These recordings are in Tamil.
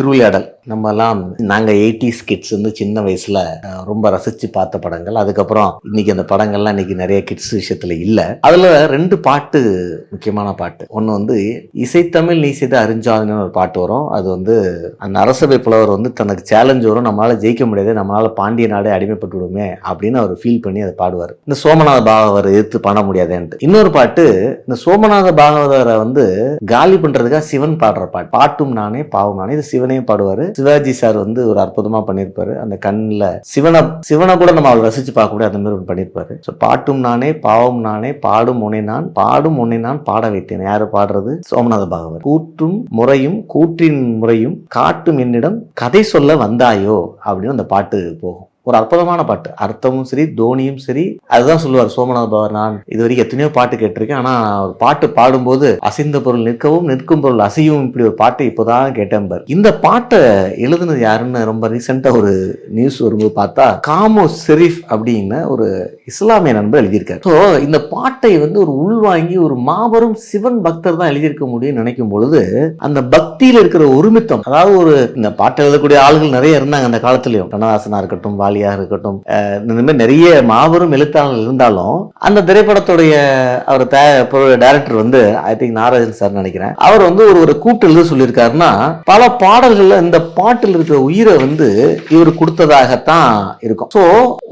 திருவிளையாடல் நம்மலாம் நாங்கள் 80s கிட்ஸ் வந்து சின்ன வயசில் ரொம்ப ரசித்து பார்த்த படங்கள். அதுக்கப்புறம் இன்னைக்கு அந்த படங்கள்லாம் இன்னைக்கு நிறைய கிட்ஸ் விஷயத்தில் இல்லை. அதில் 2 பாட்டு முக்கியமான பாட்டு. ஒன்று வந்து இசைத்தமிழ் நீ செய்த அறிஞ்சாதன ஒரு பாட்டு வரும். அது வந்து அந்த அரசவை புலவர் வந்து தனக்கு சேலஞ்ச் வரும், நம்மளால் ஜெயிக்க முடியாது, நம்மளால் பாண்டிய நாடே அடிமைப்பட்டு விடுமே அப்படின்னு அவர் ஃபீல் பண்ணி அதை பாடுவார். இந்த சோமநாத பாகவதரை எதிர்த்து பண்ண முடியாதுன்ட்டு. இன்னொரு பாட்டு இந்த சோமநாத பாகவதரை வந்து காலி பண்ணுறதுக்காக சிவன் பாடுற பாட்டு. பாட்டும் நானே பாவம் நானே. இது சிவனையும் பாடுவார். சிவாஜி சார் வந்து ஒரு அற்புதமா பண்ணியிருப்பாரு. அந்த கண்ணில் சிவனை கூட நம்ம அவள் ரசிச்சு பார்க்க முடியாது, அந்த மாதிரி ஒன்று பண்ணியிருப்பாரு. ஸோ பாட்டும் நானே பாவம் நானே பாடும் உன்னை நான் பாட வைத்தேன். யாரு பாடுறது? சோமநாத பாகவதர். கூற்றும் முறையும் கூற்றின் முறையும் காட்டும் என்னிடம் கதை சொல்ல வந்தாயோ அப்படின்னு அந்த பாட்டு போகும். ஒரு அற்புதமான பாட்டு. அர்த்தமும் சரி, தோனியும் சரி. அதுதான் சொல்லுவார் சோமநாத பாகவதர். நான் இது வரைக்கும் எத்தனையோ பாட்டு கேட்டிருக்கேன், ஆனா ஒரு பாட்டு பாடும்போது அசைந்த பொருள் நிற்கவும் நிற்கும் பொருள் அசையும், இப்படி ஒரு பாட்டு இப்போதான் கேட்டேன். இந்த பாட்டை எழுதுனது யாருன்னு ரொம்ப ரீசெண்டா ஒரு நியூஸ் வரும்போது பார்த்தா காமோ ஷெரீஃப் அப்படின்னு ஒரு இஸ்லாமிய நண்பர் எழுதியிருக்காரு. ஸோ இந்த பாட்டை வந்து ஒரு உள்வாங்கி ஒரு மாபெரும் சிவன் பக்தர் தான் எழுதியிருக்க முடியும்னு நினைக்கும் பொழுது அந்த பக்தியில் இருக்கிற ஒருமித்தம், அதாவது ஒரு இந்த பாட்டை எழுதக்கூடிய ஆளுகள் நிறைய இருந்தாங்க அந்த காலத்திலையும். கண்ணதாசனா இருக்கட்டும், வாலியாக இருக்கட்டும், இந்த மாதிரி நிறைய மாபெரும் எழுத்தாளர்கள் இருந்தாலும் அந்த திரைப்படத்துடைய அவர் டைரக்டர் வந்து ஐ திங்க் நாராயணன் சார் நினைக்கிறேன், அவர் வந்து ஒரு கூட்டு எழுத சொல்லியிருக்காருன்னா பல பாடல்கள்ல இந்த பாட்டில் இருக்கிற உயிரை வந்து இவர் கொடுத்ததாகத்தான் இருக்கும். ஸோ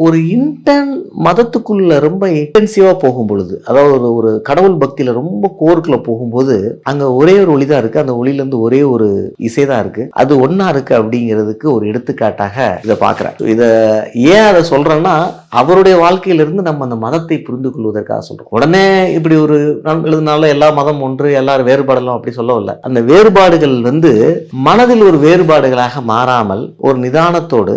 ஒரு இன்டர்ன் மதத்துக்குள்ள ரொம்ப இன்டென்சிவா போகும் பொழுது, அதாவது ஒரு கடவுள் பக்தியில ரொம்ப கோருக்குள்ள போகும்போது அங்க ஒரே ஒரு ஒளிதான் இருக்கு, அந்த ஒளியில இருந்து ஒரே ஒரு இசைதான் இருக்கு, அது ஒன்னா இருக்கு அப்படிங்கிறதுக்கு ஒரு எடுத்துக்காட்டாக இதை பார்க்கிறேன். இதை ஏன் அதை சொல்றேன்னா அவருடைய வாழ்க்கையிலிருந்து நம்ம அந்த மதத்தை புரிந்து கொள்வதற்காக சொல்றோம். உடனே இப்படி ஒரு எழுதினால எல்லா மதம் ஒன்று, எல்லாரும் வேறுபாடலாம் அப்படி சொல்லவில்லை. அந்த வேறுபாடுகள் வந்து மனதில் ஒரு வேறுபாடுகளாக மாறாமல் ஒரு நிதானத்தோடு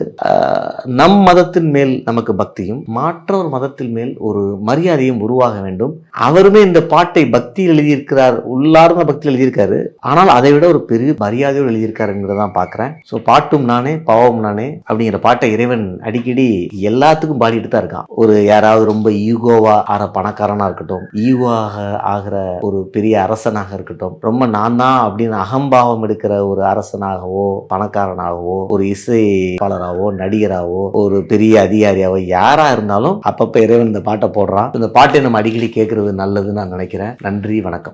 நம் மதத்தின் மேல் நமக்கு பக்தியும் மற்றொரு மதத்தின் மேல் ஒரு மரியாதையும் உருவாக வேண்டும். அவருமே இந்த பாட்டை பக்தி எழுதியிருக்கிறார், உள்ளார்ந்த பக்தி எழுதியிருக்காரு, ஆனால் அதை விட ஒரு பெரிய மரியாதையோடு எழுதியிருக்காருங்கிறதான் பார்க்கிறேன். ஸோ பாட்டும் நானே பாவம் நானே அப்படிங்கிற பாட்டை இறைவன் அடிக்கடி எல்லாத்துக்கும் பாடிட்டு தான் இருக்கான். ஒரு யாராவது ரொம்ப ஈகோவா ஆகிற பணக்காரனா இருக்கட்டும், ஈகோவாக ஆகிற ஒரு பெரிய அரசனாக இருக்கட்டும், ரொம்ப நான் தான் அப்படின்னு அகம்பாவம் எடுக்கிற ஒரு அரசனாகவோ பணக்காரனாகவோ ஒரு இசைப்பாளராகவோ நடிகராகவோ ஒரு பெரிய அதிகாரியாவோ யாரா இருந்தாலும் அப்பப்ப இறைவன் இந்த பாட்டை போடுறான். இந்த பாட்டை நம்ம அடிக்கடி கேட்கறது நல்லதுன்னு நான் நினைக்கிறேன். நன்றி, வணக்கம்.